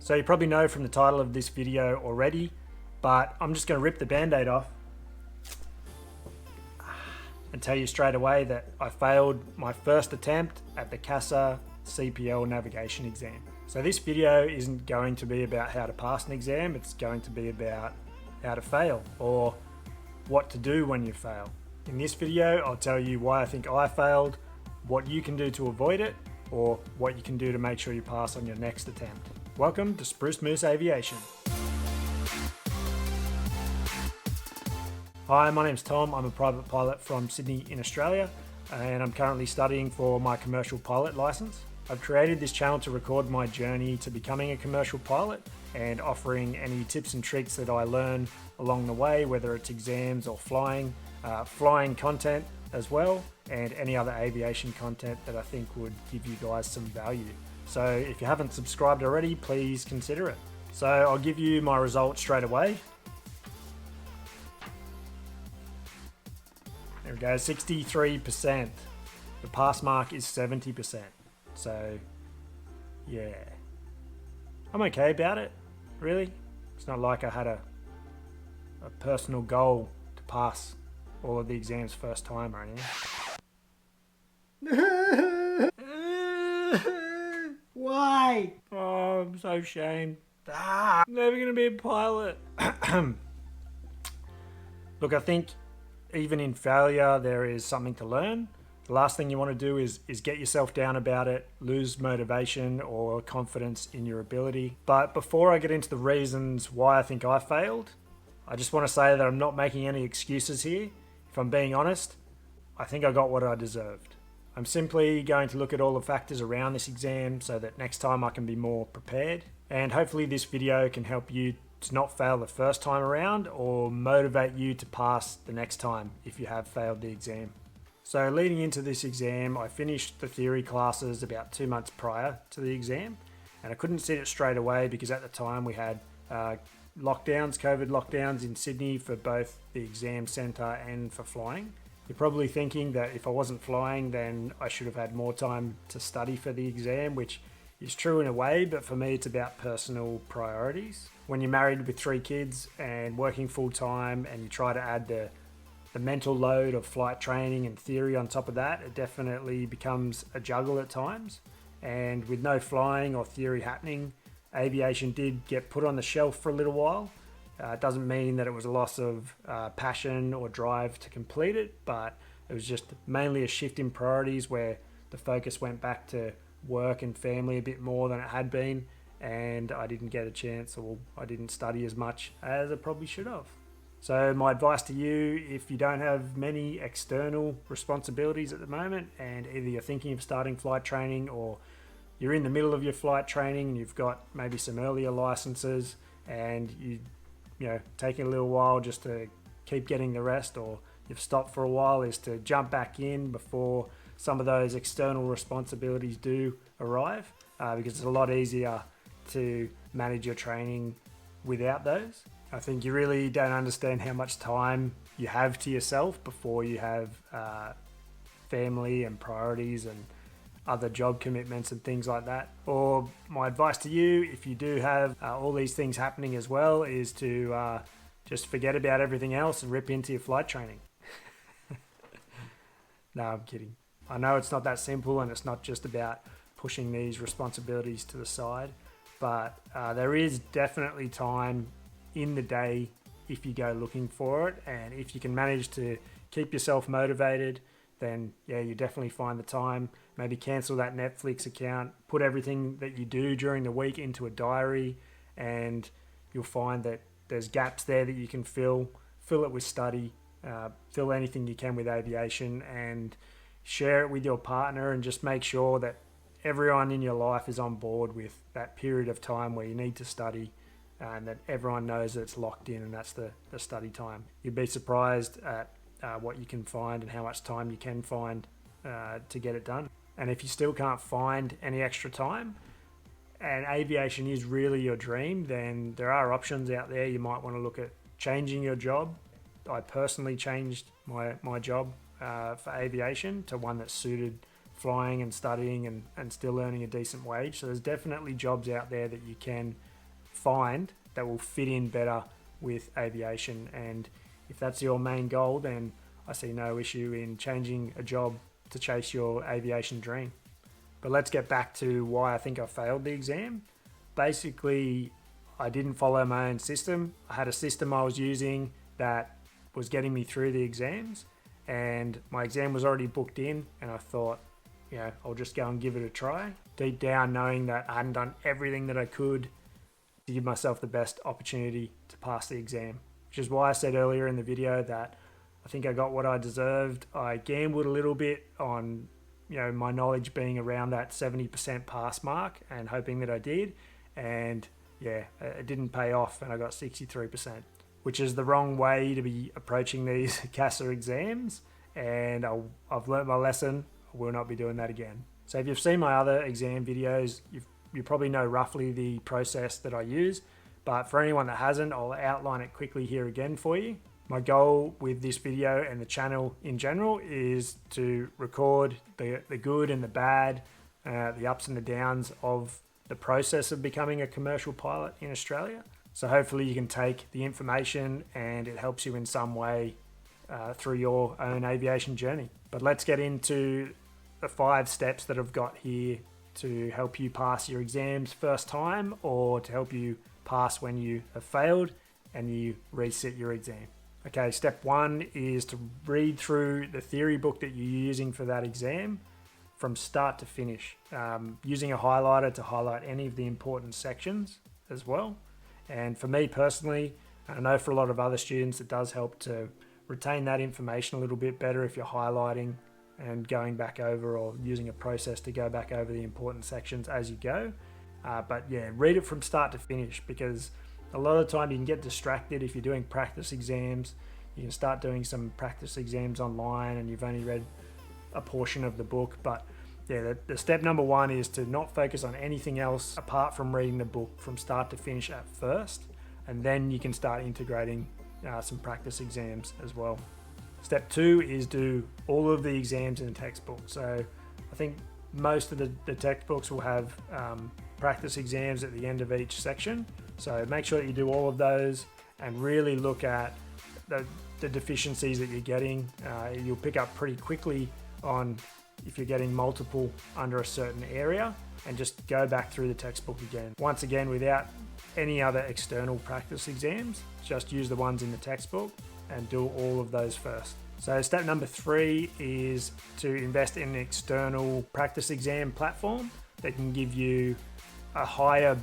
So you probably know from the title of this video already, but I'm just going to rip the band-aid off and tell you straight away that I failed my first attempt at the CASA CPL navigation exam. So this video isn't going to be about how to pass an exam, it's going to be about how to fail or what to do when you fail. In this video, I'll tell you why I think I failed, what you can do to avoid it, or what you can do to make sure you pass on your next attempt. Welcome to Spruce Moose Aviation. Hi, my name's Tom. I'm a private pilot from Sydney in Australia, and I'm currently studying for my commercial pilot license. I've created this channel to record my journey to becoming a commercial pilot and offering any tips and tricks that I learn along the way, whether it's exams or flying content as well, and any other aviation content that I think would give you guys some value. So if you haven't subscribed already, please consider it. So I'll give you my results straight away. There we go, 63%. The pass mark is 70%. So yeah, I'm okay about it, really. It's not like I had a personal goal to pass all of the exams first time or anything. Why? Oh, I'm so ashamed. I'm never gonna be a pilot. Look, I think even in failure, there is something to learn. The last thing you want to do is get yourself down about it, lose motivation or confidence in your ability. But before I get into the reasons why I think I failed, I just want to say that I'm not making any excuses here. If I'm being honest, I think I got what I deserved. I'm simply going to look at all the factors around this exam so that next time I can be more prepared. And hopefully this video can help you to not fail the first time around or motivate you to pass the next time if you have failed the exam. So leading into this exam, I finished the theory classes about 2 months prior to the exam, and I couldn't sit it straight away because at the time we had COVID lockdowns in Sydney for both the exam centre and for flying. You're probably thinking that if I wasn't flying, then I should have had more time to study for the exam, which is true in a way, but for me it's about personal priorities. When you're married with 3 kids and working full time and you try to add the mental load of flight training and theory on top of that, it definitely becomes a juggle at times. And with no flying or theory happening, aviation did get put on the shelf for a little while. It doesn't mean that it was a loss of passion or drive to complete it, but it was just mainly a shift in priorities where the focus went back to work and family a bit more than it had been, and I didn't get a chance, or I didn't study as much as I probably should have. So my advice to you, if you don't have many external responsibilities at the moment and either you're thinking of starting flight training or you're in the middle of your flight training and you've got maybe some earlier licenses and you know taking a little while just to keep getting the rest, or you've stopped for a while, is to jump back in before some of those external responsibilities do arrive, because it's a lot easier to manage your training without those. I think you really don't understand how much time you have to yourself before you have family and priorities and other job commitments and things like that. Or my advice to you, if you do have all these things happening as well, is to just forget about everything else and rip into your flight training. No, I'm kidding. I know it's not that simple and it's not just about pushing these responsibilities to the side, but there is definitely time in the day if you go looking for it, and if you can manage to keep yourself motivated, then yeah, you definitely find the time. Maybe cancel that Netflix account, put everything that you do during the week into a diary, and you'll find that there's gaps there that you can fill it with study, fill anything you can with aviation, and share it with your partner, and just make sure that everyone in your life is on board with that period of time where you need to study, and that everyone knows that it's locked in and that's the study time. You'd be surprised at what you can find and how much time you can find to get it done. And if you still can't find any extra time and aviation is really your dream, then there are options out there. You might want to look at changing your job. I personally changed my job for aviation to one that suited flying and studying and still earning a decent wage. So there's definitely jobs out there that you can find that will fit in better with aviation. And if that's your main goal, then I see no issue in changing a job to chase your aviation dream. But let's get back to why I think I failed the exam. Basically, I didn't follow my own system. I had a system I was using that was getting me through the exams, and my exam was already booked in, and I thought, I'll just go and give it a try. Deep down, knowing that I hadn't done everything that I could to give myself the best opportunity to pass the exam, which is why I said earlier in the video that I think I got what I deserved. I gambled a little bit on, my knowledge being around that 70% pass mark and hoping that I did. And it didn't pay off, and I got 63%, which is the wrong way to be approaching these CASA exams. And I've learnt my lesson. I will not be doing that again. So if you've seen my other exam videos, you probably know roughly the process that I use. But for anyone that hasn't, I'll outline it quickly here again for you. My goal with this video and the channel in general is to record the good and the bad, the ups and the downs of the process of becoming a commercial pilot in Australia. So hopefully you can take the information and it helps you in some way through your own aviation journey. But let's get into the 5 steps that I've got here to help you pass your exams first time, or to help you pass when you have failed and you resit your exam. Okay, step 1 is to read through the theory book that you're using for that exam from start to finish, using a highlighter to highlight any of the important sections as well. And for me personally, I know for a lot of other students, it does help to retain that information a little bit better if you're highlighting and going back over, or using a process to go back over the important sections as you go. But read it from start to finish, because a lot of the time you can get distracted if you're doing practice exams. You can start doing some practice exams online and you've only read a portion of the book. But the step number 1 is to not focus on anything else apart from reading the book from start to finish at first, and then you can start integrating some practice exams as well. Step 2 is do all of the exams in the textbook. So I think most of the textbooks will have practice exams at the end of each section. So make sure that you do all of those and really look at the deficiencies that you're getting. You'll pick up pretty quickly on if you're getting multiple under a certain area, and just go back through the textbook again. Once again, without any other external practice exams, just use the ones in the textbook and do all of those first. So step number 3 is to invest in an external practice exam platform that can give you a higher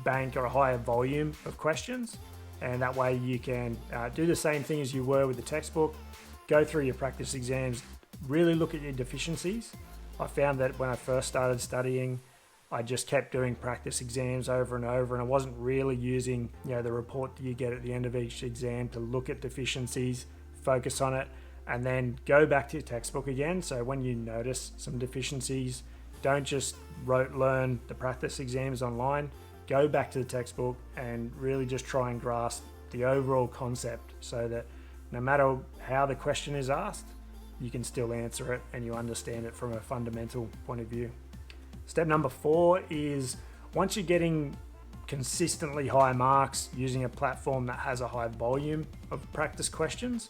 bank or a higher volume of questions. And that way you can do the same thing as you were with the textbook, go through your practice exams, really look at your deficiencies. I found that when I first started studying, I just kept doing practice exams over and over, and I wasn't really using the report that you get at the end of each exam to look at deficiencies, focus on it, and then go back to your textbook again. So when you notice some deficiencies, don't just learn the practice exams online. Go back to the textbook and really just try and grasp the overall concept, so that no matter how the question is asked, you can still answer it and you understand it from a fundamental point of view. Step number 4 is, once you're getting consistently high marks using a platform that has a high volume of practice questions,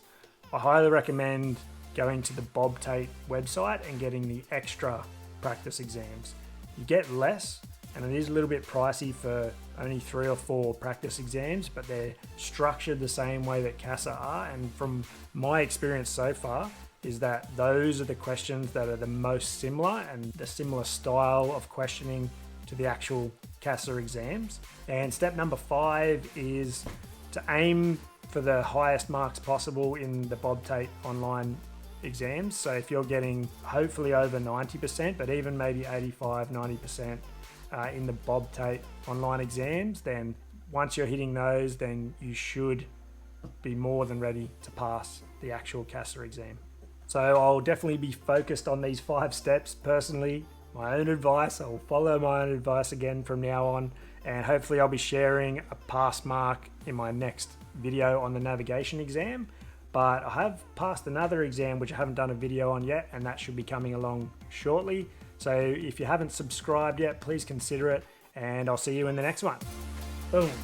I highly recommend going to the Bob Tate website and getting the extra practice exams. You get less, and it is a little bit pricey for only 3 or 4 practice exams, but they're structured the same way that CASA are. And from my experience so far, is that those are the questions that are the most similar and the similar style of questioning to the actual CASA exams. And step number 5 is to aim for the highest marks possible in the Bob Tate online exams. So if you're getting hopefully over 90%, but even maybe 85, 90% in the Bob Tate online exams, then once you're hitting those, then you should be more than ready to pass the actual CASA exam. So I'll definitely be focused on these 5 steps personally. My own advice, I'll follow my own advice again from now on, and hopefully I'll be sharing a pass mark in my next video on the navigation exam. But I have passed another exam which I haven't done a video on yet, and that should be coming along shortly. So if you haven't subscribed yet, please consider it, and I'll see you in the next one. Boom.